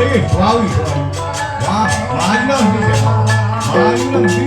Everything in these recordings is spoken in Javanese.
Hei, Suawi. Wah, maju dong. Maju dong.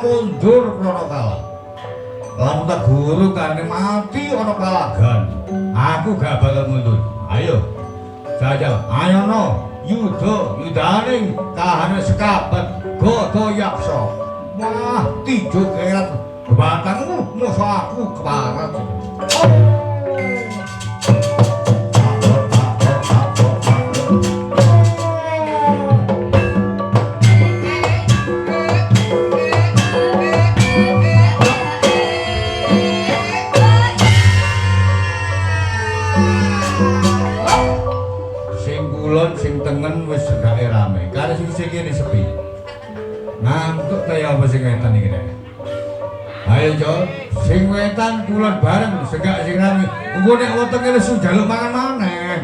Mundur pranakala. Lamun tak guru karene mati ana palagan. Aku gak bakal mundur. Ayo. Jajal, ayono yudaning kahane sekabat Gadayaksa. Wah, tijo kerat batangmu musuh aku keparat. Kene sepi. Ngantuk ta ya apa sing wetan iki rek. Ayo Jo, sing wetan kulon bareng segak sing rame. Engko nek wetenge lesu njaluk mangan maneh.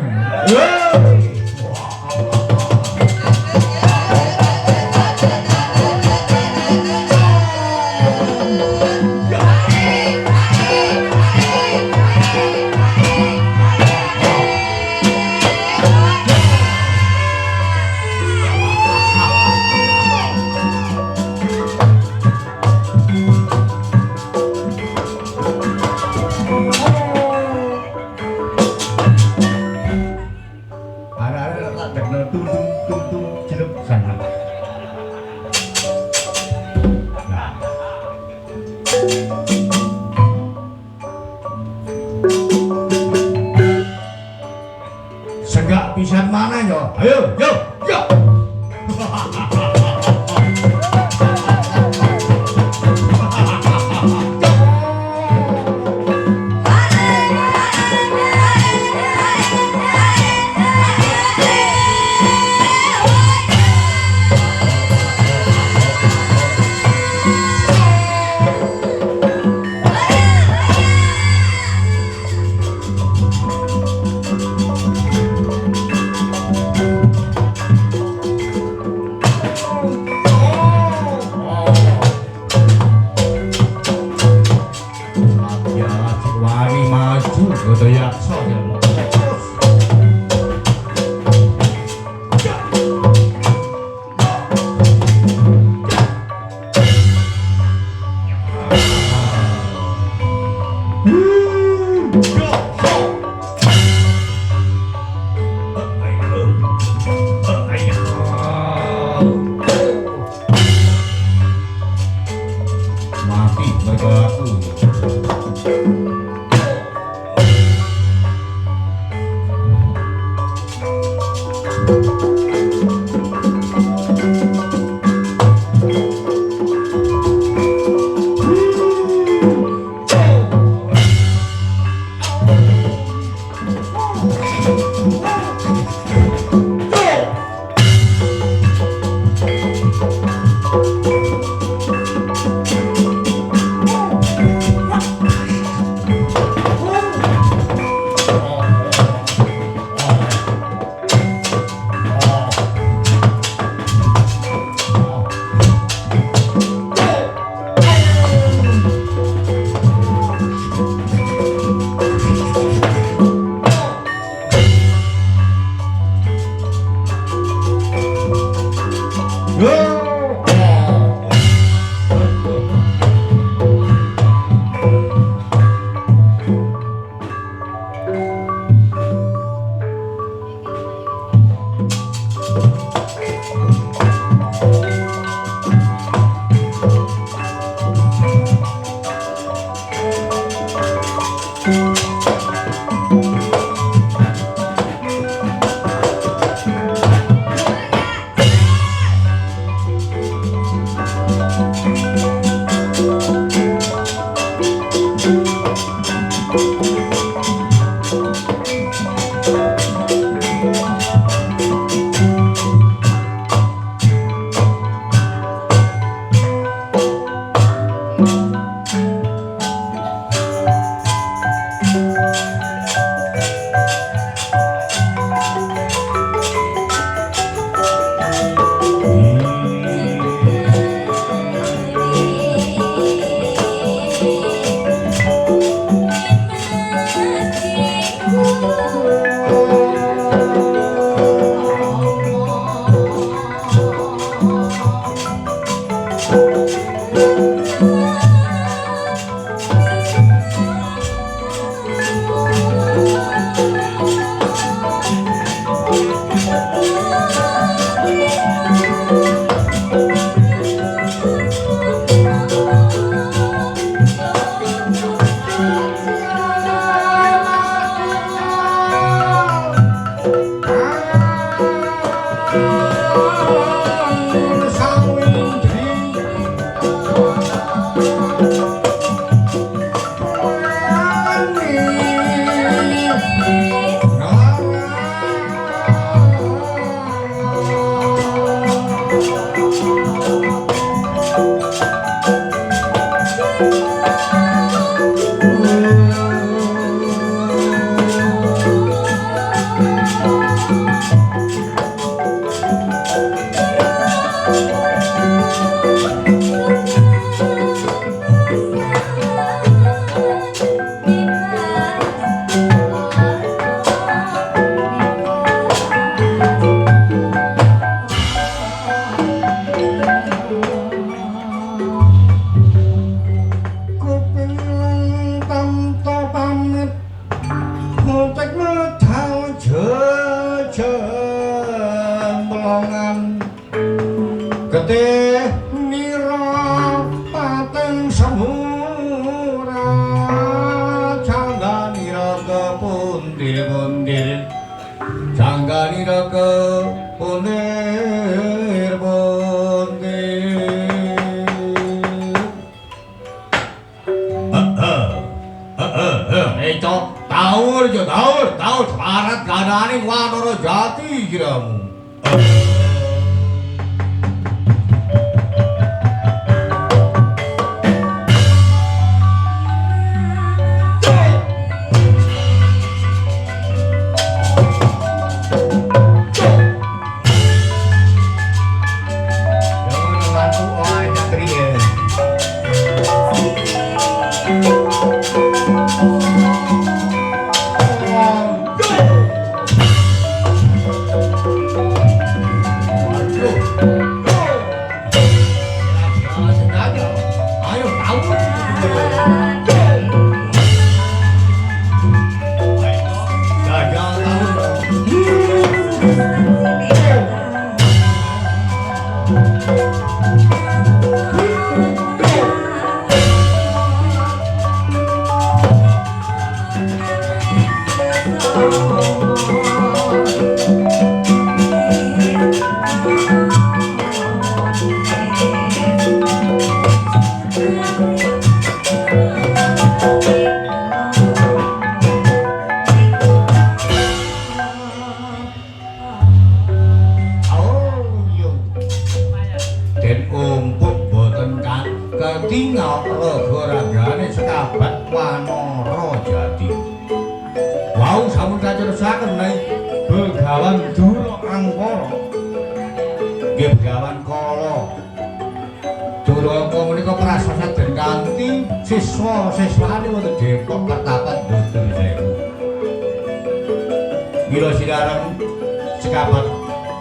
Segak pisan mana yo? Ayo, yo, yo.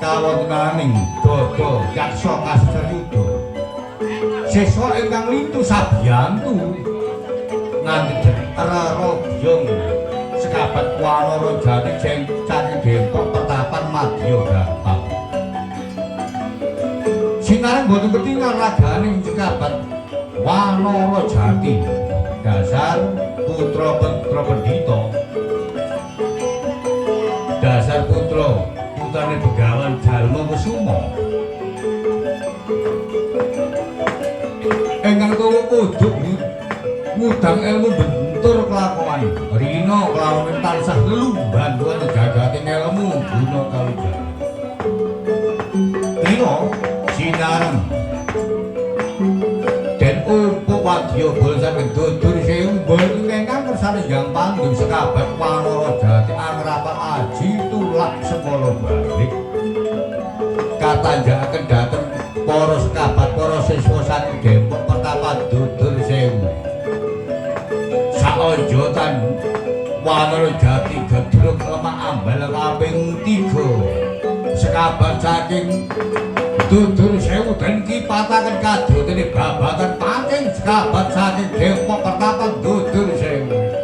kawontenaning Dodo Yaksa Kasuryuda sesuk ingkang lintu sabiyantu nganti Rarobyong sekabat Wanara Jati saking Depok Pertapan Madya Gampang sinareng boten ketingal raganing sekabat Wanara Jati dasar putra pendhita dasar putrane Begawan Jalma Kusuma ingkang tuwa uduk ngudang ilmu bentur kelakuan rina kelawan tansah lelumban duwe jagating ilmu guna kawijayan rina sinareng den umpuk wadya bolsaken dudur sewu bol ingkang kersane yang panggung sekabat Wanara Jati angrapan aji tulak sekolah balik katanjakaken dhateng para sekabat para siswa saking Depok Pertapan dudur sewu saonjotan Wanara Jati gedruk lemah ambal kaping 3 sekabat saking dudur sewu den kipataken kadrotene babagan pancing sekabat saking Depok Pertapan dudur sewu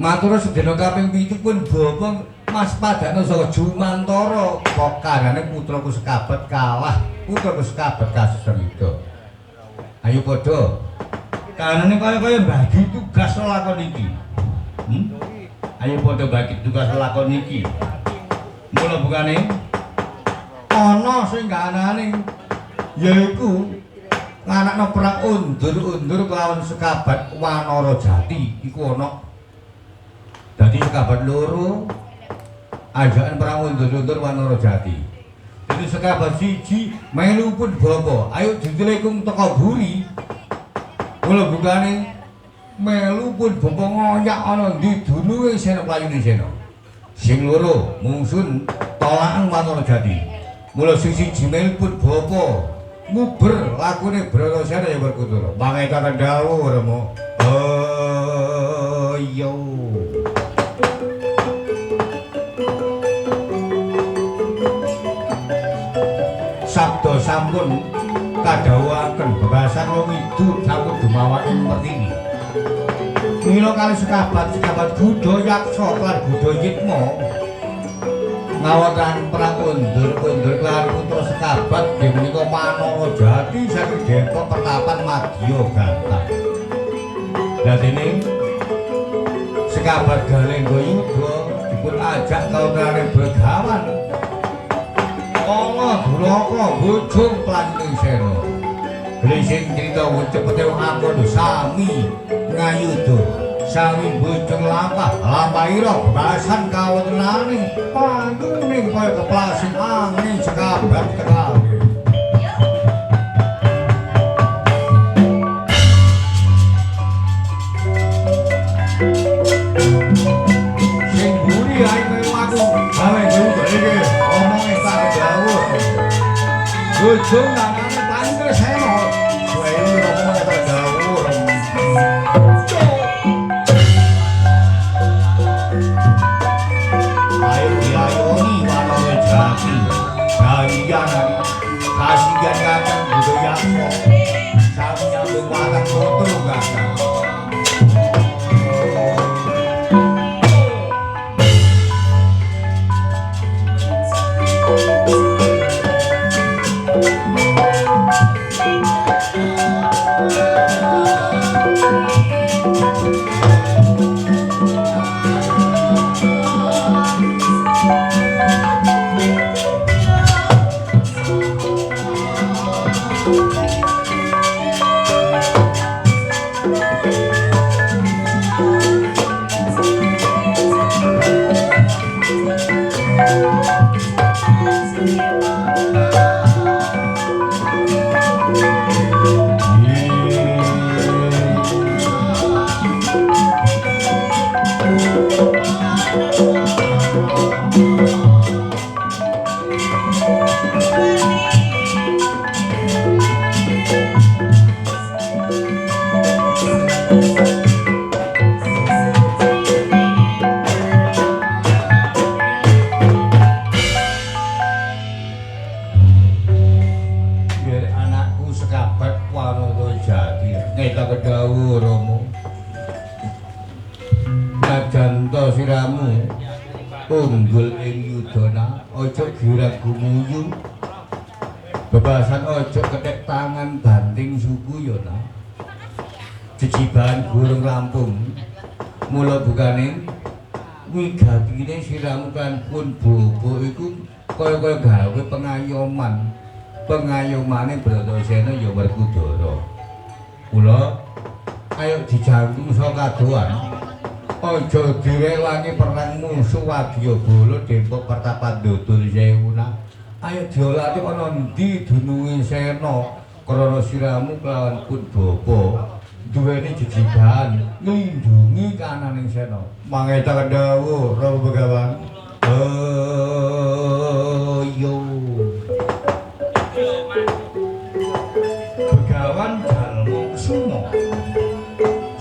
matur sedina kaping 7 pun bapa Mas Padana saka Jumantara pokarane putraku sekabat kalah putraku sekabat Kasuryuda ayo padha kanane kaya bagi tugas lakon iki ayo padha bagi tugas lakon iki mula bukane ana sing ganane yaiku nganakno perang undur-undur kelawan sekabat Wanara Jati iku ana dadi sekabat loro ajakan perang undur-undur Wanara Jati jadi sekabat siji melu pun bapa ayo ditilekung teka buri kula bukane melu pun bapa ngoyak ana ndi dununge Sena Playune Sena sing loro mungsun tolakan Wanara Jati mula sing siji melu pun bapa nguber lakune Bratasena ya Werkudara pangetan dawuh Rama yo sabda sampun kadhawuhaken bebasan wong idu sampun dumawa ing mriki mila kali sekabat Gudha Yaksa lan Gudha Yitma ngawontenaken perang undur-undur kelawan putra sekabat nggih menika Wanara Jati saking Depok Pertapan Madya Gampang. Lah dene sekabat Galengga Yuda dipun ajak kaunane Begawan Kala Duraka bojong Planting Sena Gresing crita cepete wong akon sami ngayuda sami bojong lampahira basan kawontenane panggung kaya keplasin angin sekabat tekake sing buri ae kaya aku gawe juga iki omonge tak dawuh bojong nangane Planting Sena kowe omonge tak dawuh diayoni Wanara Jati kaliyan kasihan kakang Budayatma sami nyambung watang foto kakang unggul ing yudana aja girang gumuyu bebasan aja kethek tangan banting suku ya ta jejiban burung Lampung mula bukane wigatine siramu kan pun bobo iku kaya-kaya gawe pengayomane Bratasena ya Werkudara kula ayo dijangkung saka kadohan aja direwangi perang musuh Wadyabala Depok Pertapandodur Sewuna ayo diolati ana endi dununge Sena krana siramu kelawan Punbaba duweni jejiban nglindhungi kananing Sena mangeta dawuh Rama Begawan yo Begawan jalma sumo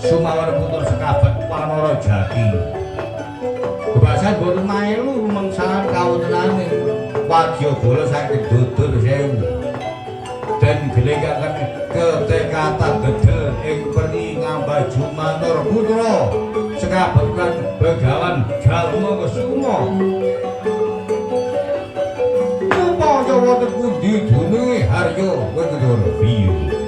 Sumawan putur sekabat Wanara Jati bebasan boten melu rumangsalan kawontenane Wadyabala saking Dodur Sewu dan gelegaken ketekatan gedel ing peri ngambaju manur putra sekabat lan Begawan jalma kesuma upaya wonten pundi dununge harya Werkudara Biyu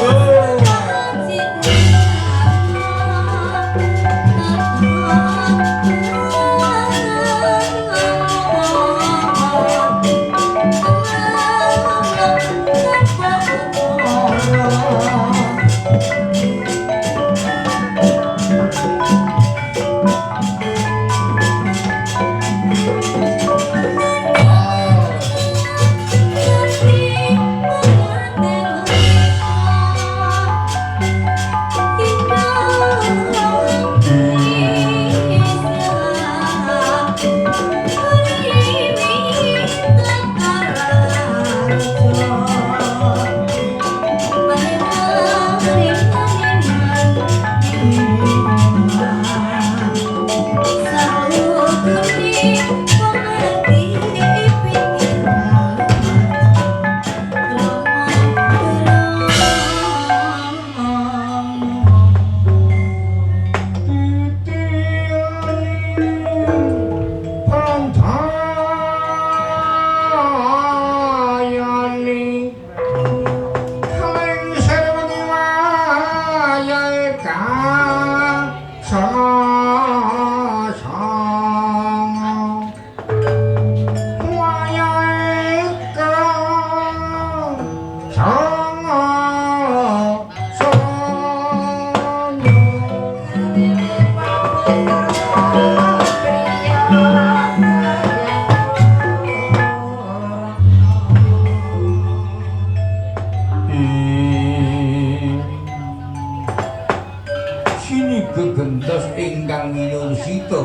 Oh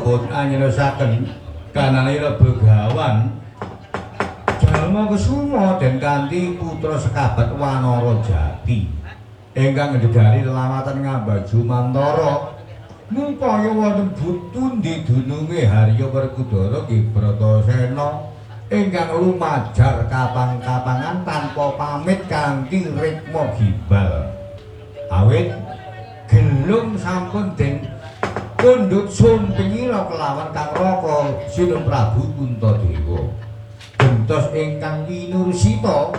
pun anyelasaken kanalira Begawan jalma kesuma den kanthi putra sekabat Wanara Jati ingkang ngedhedhari lelawatan ngambaju Mantara ngupaya wonten butundi dununge Harya Werkudara nggih Bratasena ingkang lumajar kapang-kapangan tanpa pamit kanthi rikma gimbal awit gelung sampun den kundhut sumpingira kelawan Kang Raka Sinun Prabu Puntadewa gentos ingkang winursita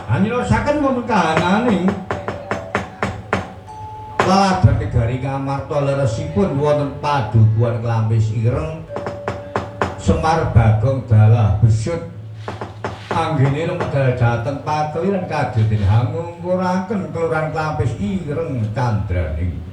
anyelasaken wonten kahananing laladan negari Ngamarta leresipun wonten padukuhan Klampis Ireng Semar Bagong dalah besut anggene medal dhateng pakeliran kadetin hangungkuraken kelurahan Klampis Ireng candraning